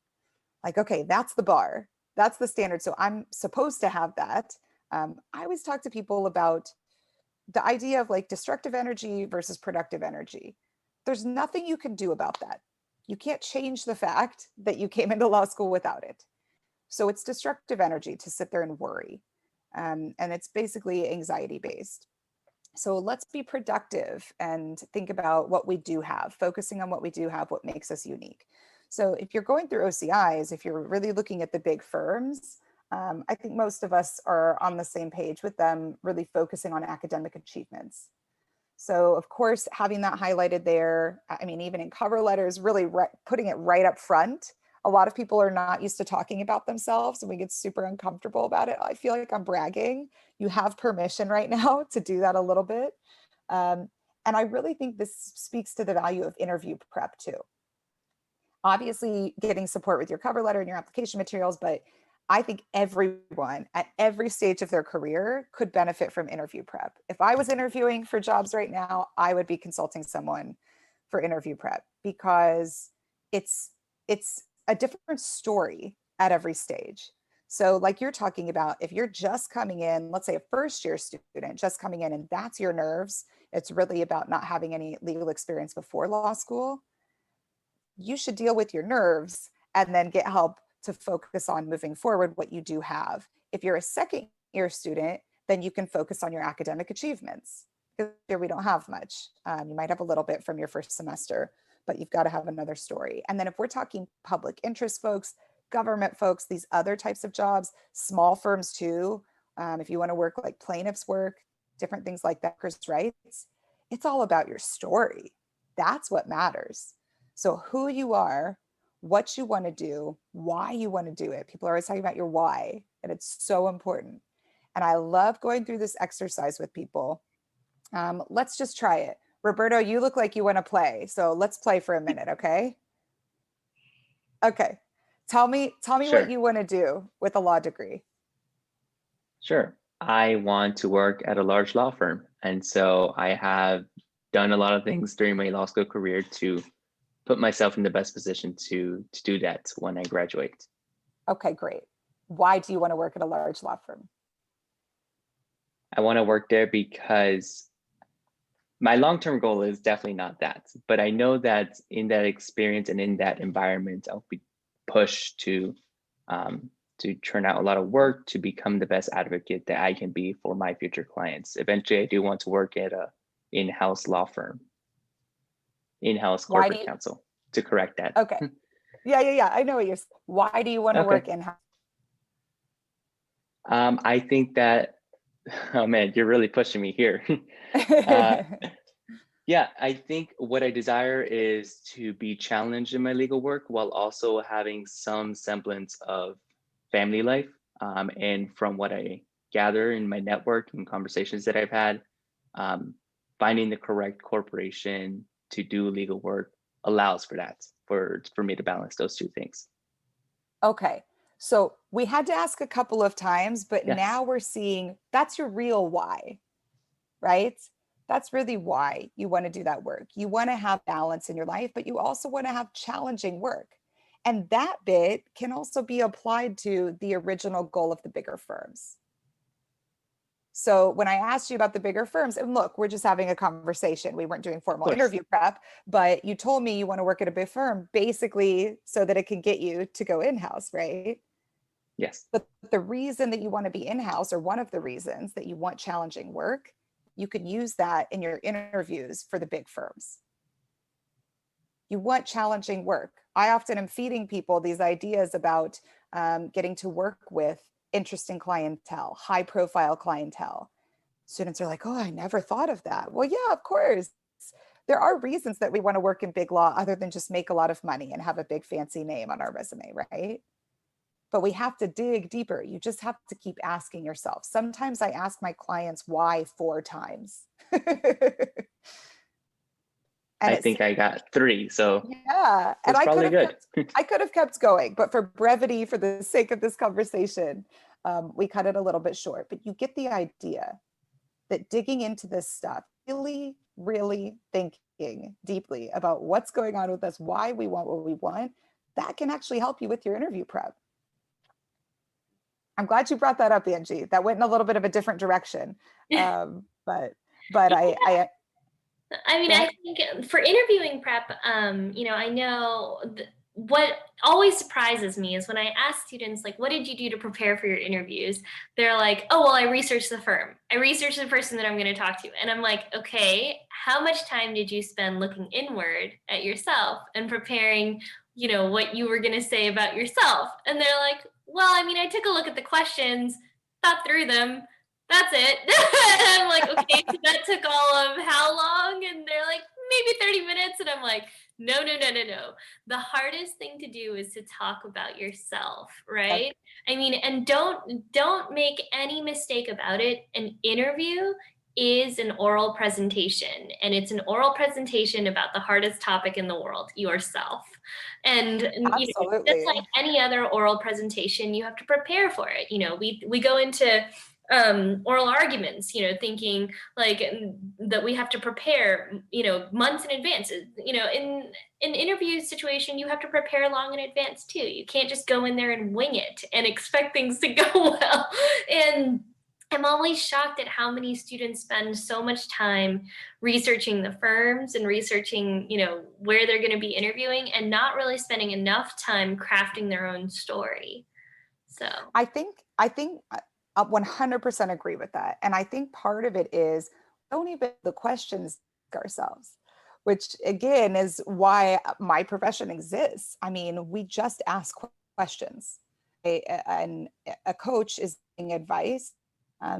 Speaker 2: Like, okay, that's the bar. That's the standard. So I'm supposed to have that. I always talk to people about the idea of like destructive energy versus productive energy. There's nothing you can do about that. You can't change the fact that you came into law school without it. So it's destructive energy to sit there and worry. And it's basically anxiety based. So let's be productive and think about what we do have, focusing on what we do have, what makes us unique. So if you're going through OCIs, if you're really looking at the big firms, I think most of us are on the same page with them, really focusing on academic achievements. So of course, having that highlighted there, I mean, even in cover letters, really putting it right up front. A lot of people are not used to talking about themselves and we get super uncomfortable about it. I feel like I'm bragging. You have permission right now to do that a little bit. And I really think this speaks to the value of interview prep too. Obviously getting support with your cover letter and your application materials, but I think everyone at every stage of their career could benefit from interview prep. If I was interviewing for jobs right now, I would be consulting someone for interview prep because it's a different story at every stage. So like you're talking about, if you're just coming in, let's say a first year student just coming in and that's your nerves, it's really about not having any legal experience before law school, you should deal with your nerves and then get help to focus on moving forward what you do have. If you're a second year student, then you can focus on your academic achievements. Here we don't have much. You might have a little bit from your first semester, but you've got to have another story. And then if we're talking public interest folks, government folks, these other types of jobs, small firms too, if you want to work like plaintiffs work, different things like that, workers' rights, it's all about your story. That's what matters. So who you are, what you want to do, why you want to do it. People are always talking about your why, and it's so important. And I love going through this exercise with people. Let's just try it. Roberto, you look like you want to play. So let's play for a minute, okay? Okay. Tell me
Speaker 5: Sure.
Speaker 2: what you want to do with a law degree.
Speaker 5: Sure. I want to work at a large law firm. And so I have done a lot of things during my law school career to put myself in the best position to do that when I graduate.
Speaker 2: Okay, great. Why do you want to work at a large law firm?
Speaker 5: I want to work there because my long-term goal is definitely not that, but I know that in that experience and in that environment, I'll be pushed to churn out a lot of work to become the best advocate that I can be for my future clients. Eventually, I do want to work at a in-house law firm, in-house corporate counsel, to correct that.
Speaker 2: Okay. Yeah. I know what you're saying. Why do you want to work in-house?
Speaker 5: I think that, oh man, you're really pushing me here. Yeah, I think what I desire is to be challenged in my legal work while also having some semblance of family life. And from what I gather in my network and conversations that I've had, finding the correct corporation to do legal work allows for that, for me to balance those two things.
Speaker 2: Okay. So we had to ask a couple of times, but
Speaker 5: Yes.
Speaker 2: now we're seeing that's your real why, right? That's really why you want to do that work. You want to have balance in your life, but you also want to have challenging work. And that bit can also be applied to the original goal of the bigger firms. So when I asked you about the bigger firms, and look, we're just having a conversation. We weren't doing formal
Speaker 5: course.
Speaker 2: interview prep, but you told me you want to work at a big firm basically so that it can get you to go in-house, right?
Speaker 5: Yes.
Speaker 2: But the reason that you want to be in-house, or one of the reasons that you want challenging work, you can use that in your interviews for the big firms. You want challenging work. I often am feeding people these ideas about getting to work with interesting clientele, high profile clientele. Students are like, oh, I never thought of that. Well, yeah, of course. There are reasons that we want to work in big law other than just make a lot of money and have a big fancy name on our resume, right? But we have to dig deeper. You just have to keep asking yourself. Sometimes I ask my clients why 4 times.
Speaker 5: I think I got 3, so
Speaker 2: yeah, and
Speaker 5: it's probably good.
Speaker 2: I could have kept going, but for brevity, for the sake of this conversation, we cut it a little bit short. But you get the idea that digging into this stuff, really, really thinking deeply about what's going on with us, why we want what we want, that can actually help you with your interview prep. I'm glad you brought that up, Angie. That went in a little bit of a different direction, but
Speaker 1: I mean, I think for interviewing prep, I know what always surprises me is when I ask students, like, what did you do to prepare for your interviews? They're like, oh, well, I researched the firm. I researched the person that I'm going to talk to. And I'm like, okay, how much time did you spend looking inward at yourself and preparing, what you were going to say about yourself? And they're like, well, I mean, I took a look at the questions, thought through them. That's it. And I'm like, okay, so that took all of how long? And they're like, maybe 30 minutes. And I'm like, no. The hardest thing to do is to talk about yourself, right? I mean, and don't make any mistake about it. An interview is an oral presentation, and it's an oral presentation about the hardest topic in the world, yourself. And just like any other oral presentation, you have to prepare for it. We go into oral arguments, thinking like that we have to prepare, months in advance. In an interview situation, you have to prepare long in advance too. You can't just go in there and wing it and expect things to go well. And I'm always shocked at how many students spend so much time researching the firms and researching, where they're going to be interviewing, and not really spending enough time crafting their own story. So
Speaker 2: I think I 100% agree with that. And I think part of it is don't even the questions ourselves, which again is why my profession exists. I mean, we just ask questions. And a coach is giving advice.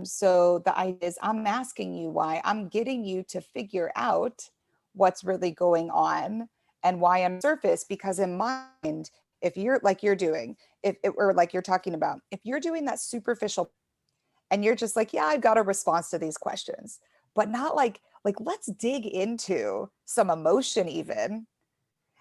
Speaker 2: So the idea is I'm asking you why, I'm getting you to figure out what's really going on and why on the surface, because in mind, if you're like you're doing, or like you're talking about, if you're doing that superficial and you're just like, yeah, I've got a response to these questions, but not like let's dig into some emotion even.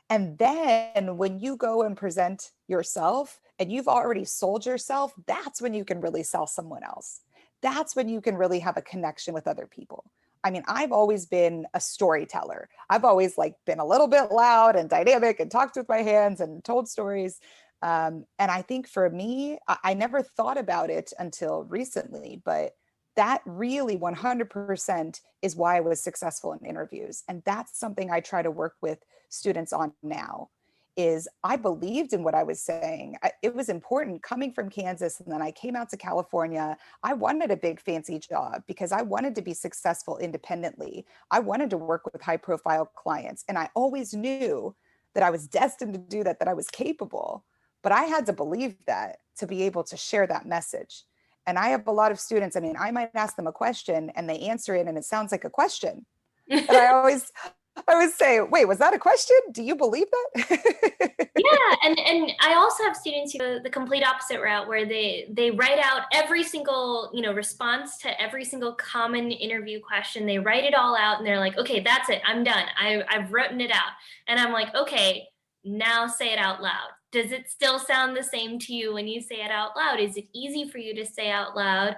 Speaker 2: And then when you go and present yourself and you've already sold yourself, that's when you can really sell someone else. That's when you can really have a connection with other people. I mean, I've always been a storyteller. I've always been a little bit loud and dynamic and talked with my hands and told stories. And I think for me, I never thought about it until recently, but that really 100% is why I was successful in interviews. And that's something I try to work with students on now, is I believed in what I was saying. It was important coming from Kansas. And then I came out to California. I wanted a big fancy job because I wanted to be successful independently. I wanted to work with high profile clients. And I always knew that I was destined to do that, that I was capable. But I had to believe that to be able to share that message. And I have a lot of students, I mean, I might ask them a question and they answer it and it sounds like a question. And I always say, wait, was that a question? Do you believe that?
Speaker 1: Yeah, and I also have students who go the complete opposite route, where they write out every single, response to every single common interview question. They write it all out and they're like, okay, that's it. I'm done. I've written it out. And I'm like, okay, now say it out loud. Does it still sound the same to you when you say it out loud? Is it easy for you to say out loud?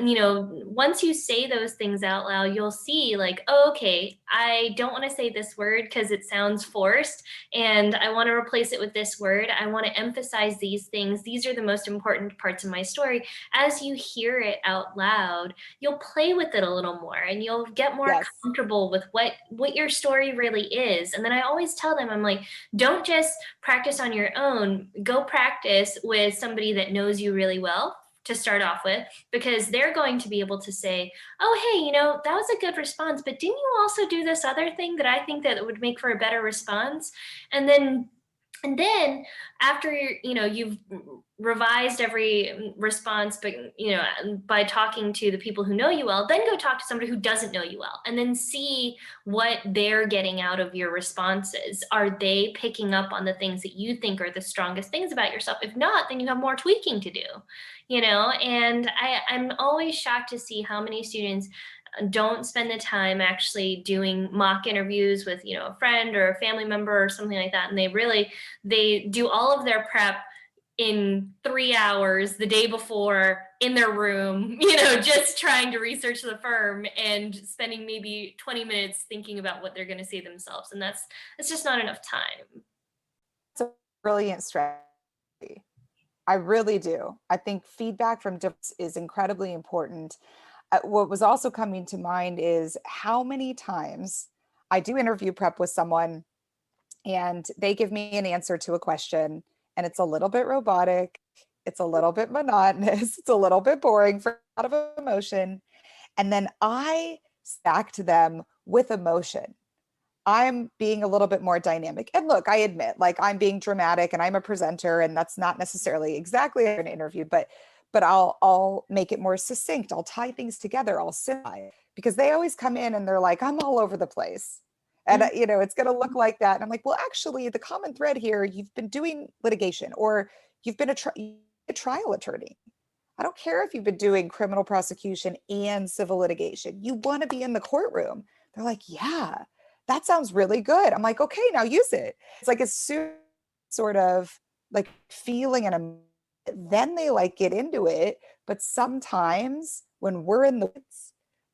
Speaker 1: You know, once you say those things out loud, you'll see like, oh, okay, I don't want to say this word because it sounds forced, and I want to replace it with this word. I want to emphasize these things. These are the most important parts of my story. As you hear it out loud, you'll play with it a little more, and you'll get more
Speaker 2: Yes.
Speaker 1: comfortable with what your story really is. And then I always tell them, I'm like, don't just practice on your own. Go practice with somebody that knows you really well to start off with, because they're going to be able to say, oh, hey, you know, that was a good response, but didn't you also do this other thing that I think that would make for a better response? And then after you've revised every response, but by talking to the people who know you well, then go talk to somebody who doesn't know you well, and then see what they're getting out of your responses. Are they picking up on the things that you think are the strongest things about yourself? If not, then you have more tweaking to do, and I'm always shocked to see how many students don't spend the time actually doing mock interviews with a friend or a family member or something like that, and they do all of their prep in 3 hours the day before in their room, just trying to research the firm and spending maybe 20 minutes thinking about what they're going to say themselves, and that's just not enough time.
Speaker 2: It's a brilliant strategy. I really do. I think feedback from different is incredibly important. What was also coming to mind is how many times I do interview prep with someone and they give me an answer to a question, and it's a little bit robotic, it's a little bit monotonous, it's a little bit boring for a lot of emotion. And then I stack to them with emotion. I'm being a little bit more dynamic. And look, I admit, like, I'm being dramatic and I'm a presenter, and that's not necessarily exactly an interview, but I'll make it more succinct. I'll tie things together. I'll simplify, because they always come in and they're like, I'm all over the place. And it's going to look like that. And I'm like, well, actually, the common thread here, you've been doing litigation, or you've been a trial attorney. I don't care if you've been doing criminal prosecution and civil litigation. You want to be in the courtroom. They're like, yeah, that sounds really good. I'm like, okay, now use it. It's like, as soon sort of like feeling and then they like get into it. But sometimes when we're in the woods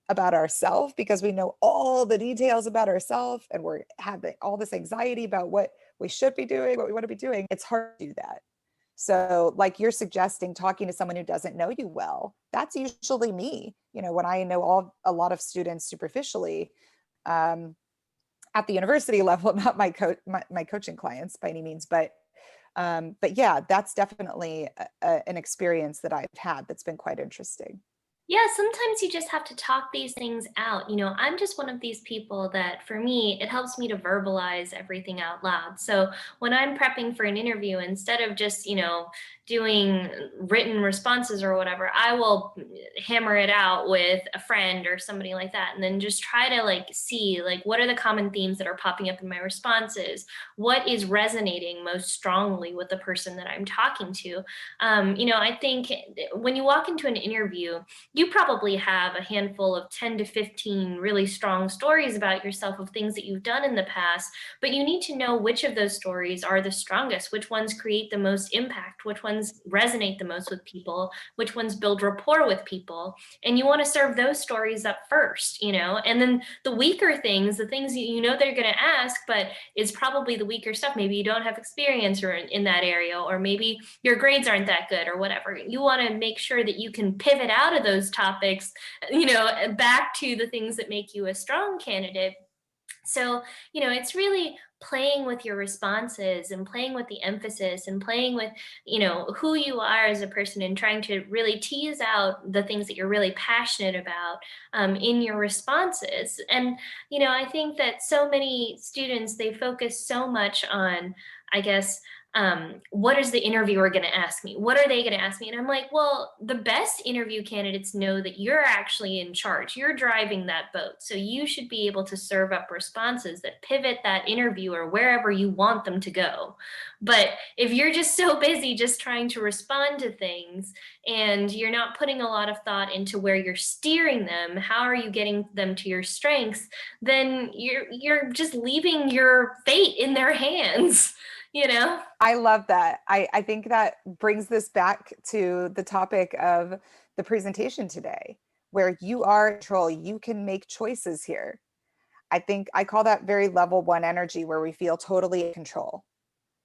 Speaker 2: about ourselves, because we know all the details about ourselves and we're having all this anxiety about what we should be doing, what we want to be doing, it's hard to do that. So like you're suggesting, talking to someone who doesn't know you well, that's usually me. When I know a lot of students superficially, at the university level, not my coaching clients by any means, but yeah, that's definitely an experience that I've had that's been quite interesting.
Speaker 1: Yeah, sometimes you just have to talk these things out. I'm just one of these people that, for me, it helps me to verbalize everything out loud. So when I'm prepping for an interview, instead of just, doing written responses or whatever, I will hammer it out with a friend or somebody like that, and then just try to see what are the common themes that are popping up in my responses, what is resonating most strongly with the person that I'm talking to. I think when you walk into an interview, you probably have a handful of 10 to 15 really strong stories about yourself of things that you've done in the past, but you need to know which of those stories are the strongest, which ones create the most impact, which ones resonate the most with people, which ones build rapport with people. And you want to serve those stories up first, and then the weaker things, the things they're going to ask, but is probably the weaker stuff. Maybe you don't have experience or in that area, or maybe your grades aren't that good or whatever. You want to make sure that you can pivot out of those topics, back to the things that make you a strong candidate. So, it's really playing with your responses and playing with the emphasis and playing with, who you are as a person, and trying to really tease out the things that you're really passionate about in your responses. And, I think that so many students, they focus so much on, I guess, what is the interviewer going to ask me? What are they going to ask me? And I'm like, well, the best interview candidates know that you're actually in charge. You're driving that boat. So you should be able to serve up responses that pivot that interviewer wherever you want them to go. But if you're just so busy just trying to respond to things, and you're not putting a lot of thought into where you're steering them, how are you getting them to your strengths, then you're just leaving your fate in their hands. you know?
Speaker 2: I love that. I think that brings this back to the topic of the presentation today, where you are in control, you can make choices here. I think I call that very level 1 energy, where we feel totally in control.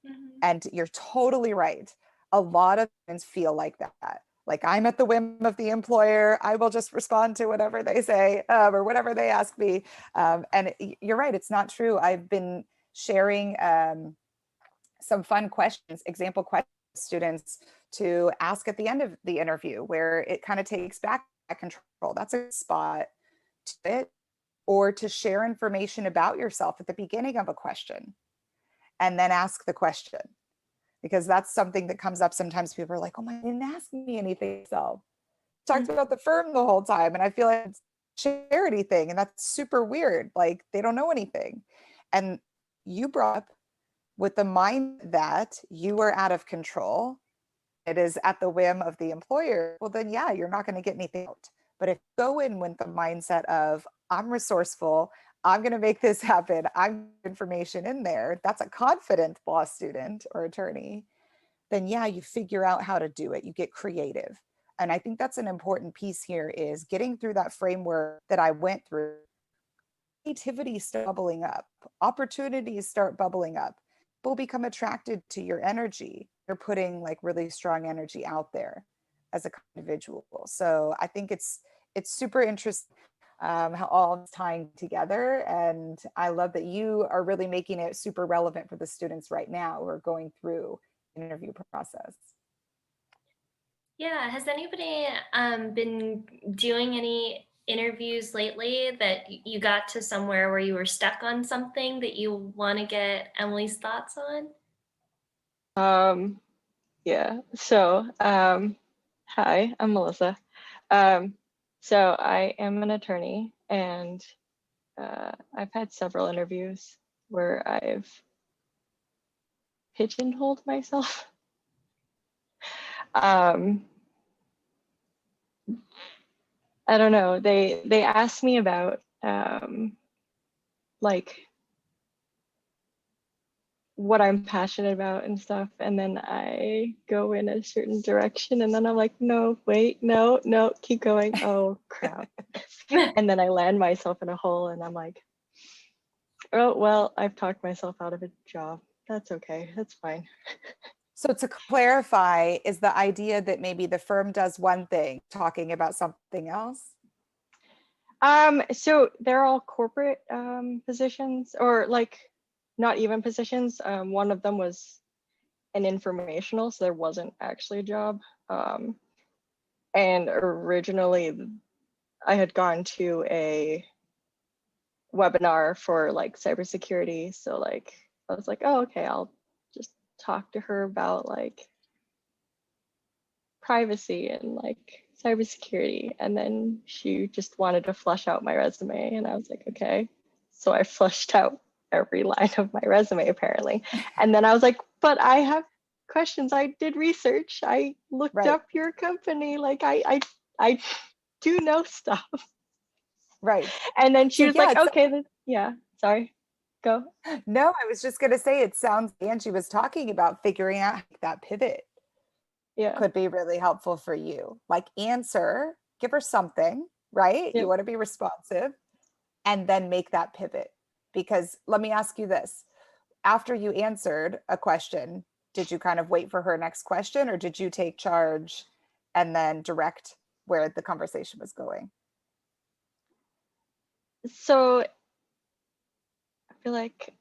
Speaker 1: Mhm.
Speaker 2: And you're totally right. A lot of students feel like that. Like, I'm at the whim of the employer. I will just respond to whatever they say, or whatever they ask me. And you're right, it's not true. I've been sharing some fun questions, example questions with students to ask at the end of the interview, where it kind of takes back control. That's a spot to it. Or to share information about yourself at the beginning of a question and then ask the question, because that's something that comes up sometimes. People are like, oh my, you didn't ask me anything. So talked about the firm the whole time, and I feel like it's a charity thing, and that's super weird. Like, they don't know anything. And you brought up, with the mind that you are out of control, it is at the whim of the employer, well then yeah, you're not going to get anything out. But if you go in with the mindset of, I'm resourceful, I'm going to make this happen, I'm information in there, that's a confident law student or attorney, then yeah, you figure out how to do it, you get creative. And I think that's an important piece here, is getting through that framework that I went through. Creativity start bubbling up, opportunities start bubbling up, people become attracted to your energy. You're putting like really strong energy out there as a individual. So I think it's super interesting, how all it's tying together. And I love that you are really making it super relevant for the students right now who are going through the interview process.
Speaker 1: Yeah, has anybody been doing any interviews lately that you got to somewhere where you were stuck on something that you want to get Emily's thoughts on?
Speaker 7: Yeah. So, hi, I'm Melissa. So I am an attorney, and I've had several interviews where I've pigeonholed myself. I don't know. They asked me about like what I'm passionate about and stuff, and then I go in a certain direction, and then I'm like, no, wait, no, keep going. Oh crap. And then I land myself in a hole, and I'm like, oh well, I've talked myself out of a job. That's okay, that's fine.
Speaker 2: So to clarify, is the idea that maybe the firm does one thing, talking about something else?
Speaker 7: So they're all corporate positions, or like not even positions. One of them was an informational, so there wasn't actually a job. And originally I had gone to a webinar for like cybersecurity. So like I was like, oh, okay, I'll just talk to her about like privacy and like cybersecurity. And then she just wanted to flesh out my resume, and I was like, okay. So I fleshed out every line of my resume apparently. And then I was like, but I have questions. I did research. I looked
Speaker 2: Right.
Speaker 7: up your company. Like I do know stuff.
Speaker 2: Right.
Speaker 7: And then she
Speaker 2: So
Speaker 7: was
Speaker 2: yeah,
Speaker 7: like, okay, then, yeah, sorry, go.
Speaker 2: no, I was just going to say, it sounds, Angie was talking about figuring out that pivot
Speaker 7: Yeah,
Speaker 2: could be really helpful for you. Like, answer, give her something, right? You
Speaker 7: yep.
Speaker 2: want to be responsive, and then make that pivot. Because let me ask you this. After you answered a question, did you kind of wait for her next question, or did you take charge and then direct where the conversation was going?
Speaker 7: So I feel like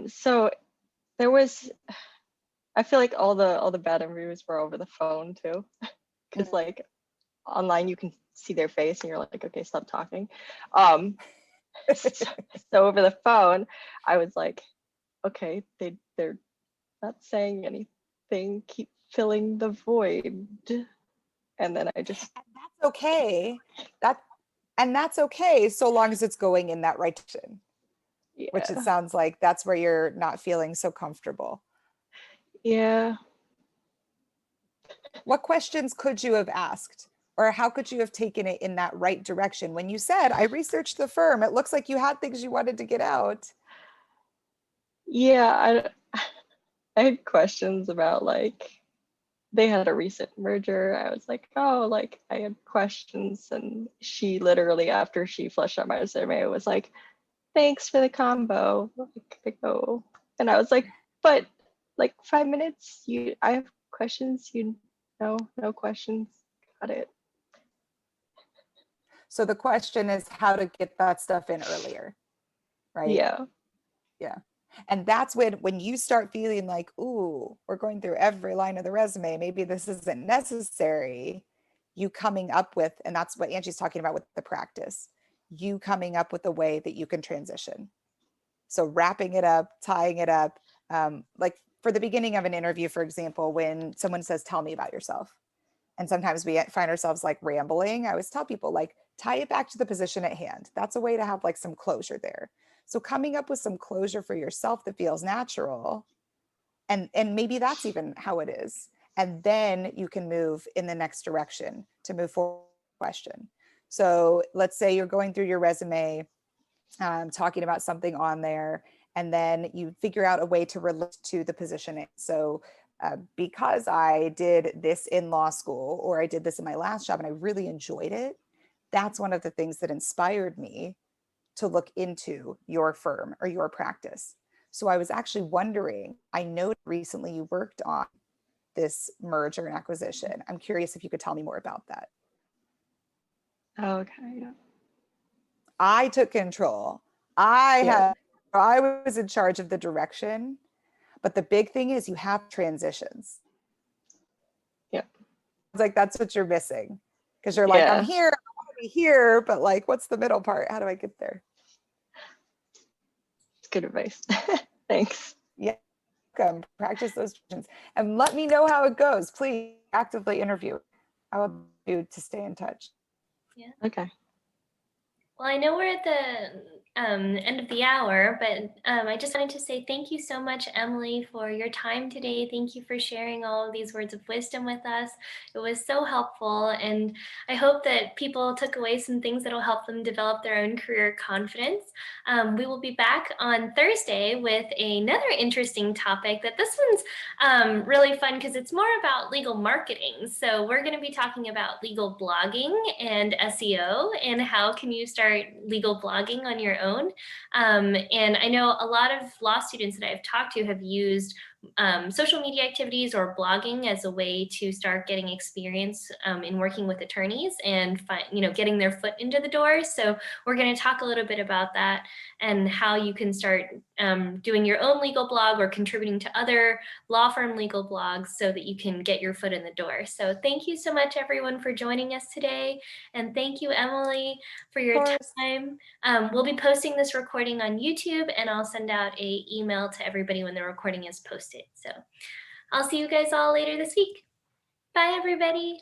Speaker 7: so there was, I feel like all the bad reviews were over the phone too, because like online you can see their face and you're like, okay, stop talking. So over the phone I was like, okay, they're not saying anything, keep filling the void. And then I just,
Speaker 2: That's okay. That's okay, so long as it's going in that right direction, which it
Speaker 7: yeah,
Speaker 2: sounds like that's where you're not feeling so comfortable.
Speaker 7: yeah.
Speaker 2: What questions could you have asked? Or how could you have taken it in that right direction? When you said, I researched the firm, it looks like you had things you wanted to get out.
Speaker 7: Yeah, I had questions about like they had a recent merger. I was like, oh, like I had questions, and she literally after she fleshed out my resume was like, thanks for the combo. Like, I go, and I was like, but like 5 minutes. I have questions. No questions. Got it.
Speaker 2: So the question is how to get that stuff in earlier, right?
Speaker 7: Yeah.
Speaker 2: Yeah. And that's when you start feeling like, ooh, we're going through every line of the resume, maybe this isn't necessary, you coming up with, and that's what Angie's talking about with the practice, you coming up with a way that you can transition. So wrapping it up, tying it up, like for the beginning of an interview, for example, when someone says, tell me about yourself. And sometimes we find ourselves like rambling. I always tell people like, tie it back to the position at hand. That's a way to have like some closure there. So coming up with some closure for yourself that feels natural, and maybe that's even how it is. And then you can move in the next direction to move forward with the question. So let's say you're going through your resume, talking about something on there, and then you figure out a way to relate to the position. So because I did this in law school, or I did this in my last job and I really enjoyed it, that's one of the things that inspired me to look into your firm or your practice. So I was actually wondering, I know recently you worked on this merger and acquisition. I'm curious if you could tell me more about that.
Speaker 7: Okay. Yeah.
Speaker 2: I took control. I was in charge of the direction, but the big thing is you have transitions.
Speaker 7: Yeah.
Speaker 2: It's like, that's what you're missing. Because you're like, I'm here, I want to be here, but like, what's the middle part? How do I get there?
Speaker 7: It's good advice. Thanks.
Speaker 2: Yeah. Come practice those questions and let me know how it goes. Please actively interview. I would you to stay in touch.
Speaker 1: Yeah.
Speaker 7: Okay.
Speaker 1: Well, I know we're at the end of the hour, but I just wanted to say thank you so much, Emily, for your time today. Thank you for sharing all of these words of wisdom with us. It was so helpful, and I hope that people took away some things that will help them develop their own career confidence. We will be back on Thursday with another interesting topic that this one's really fun because it's more about legal marketing. So we're going to be talking about legal blogging and SEO and how can you start legal blogging on your own. And I know a lot of law students that I've talked to have used social media activities or blogging as a way to start getting experience in working with attorneys and getting their foot into the door. So we're going to talk a little bit about that and how you can start doing your own legal blog or contributing to other law firm legal blogs so that you can get your foot in the door. So thank you so much, everyone, for joining us today. And thank you, Emily, for your time. We'll be posting this recording on YouTube, and I'll send out an email to everybody when the recording is posted. So I'll see you guys all later this week. Bye, everybody.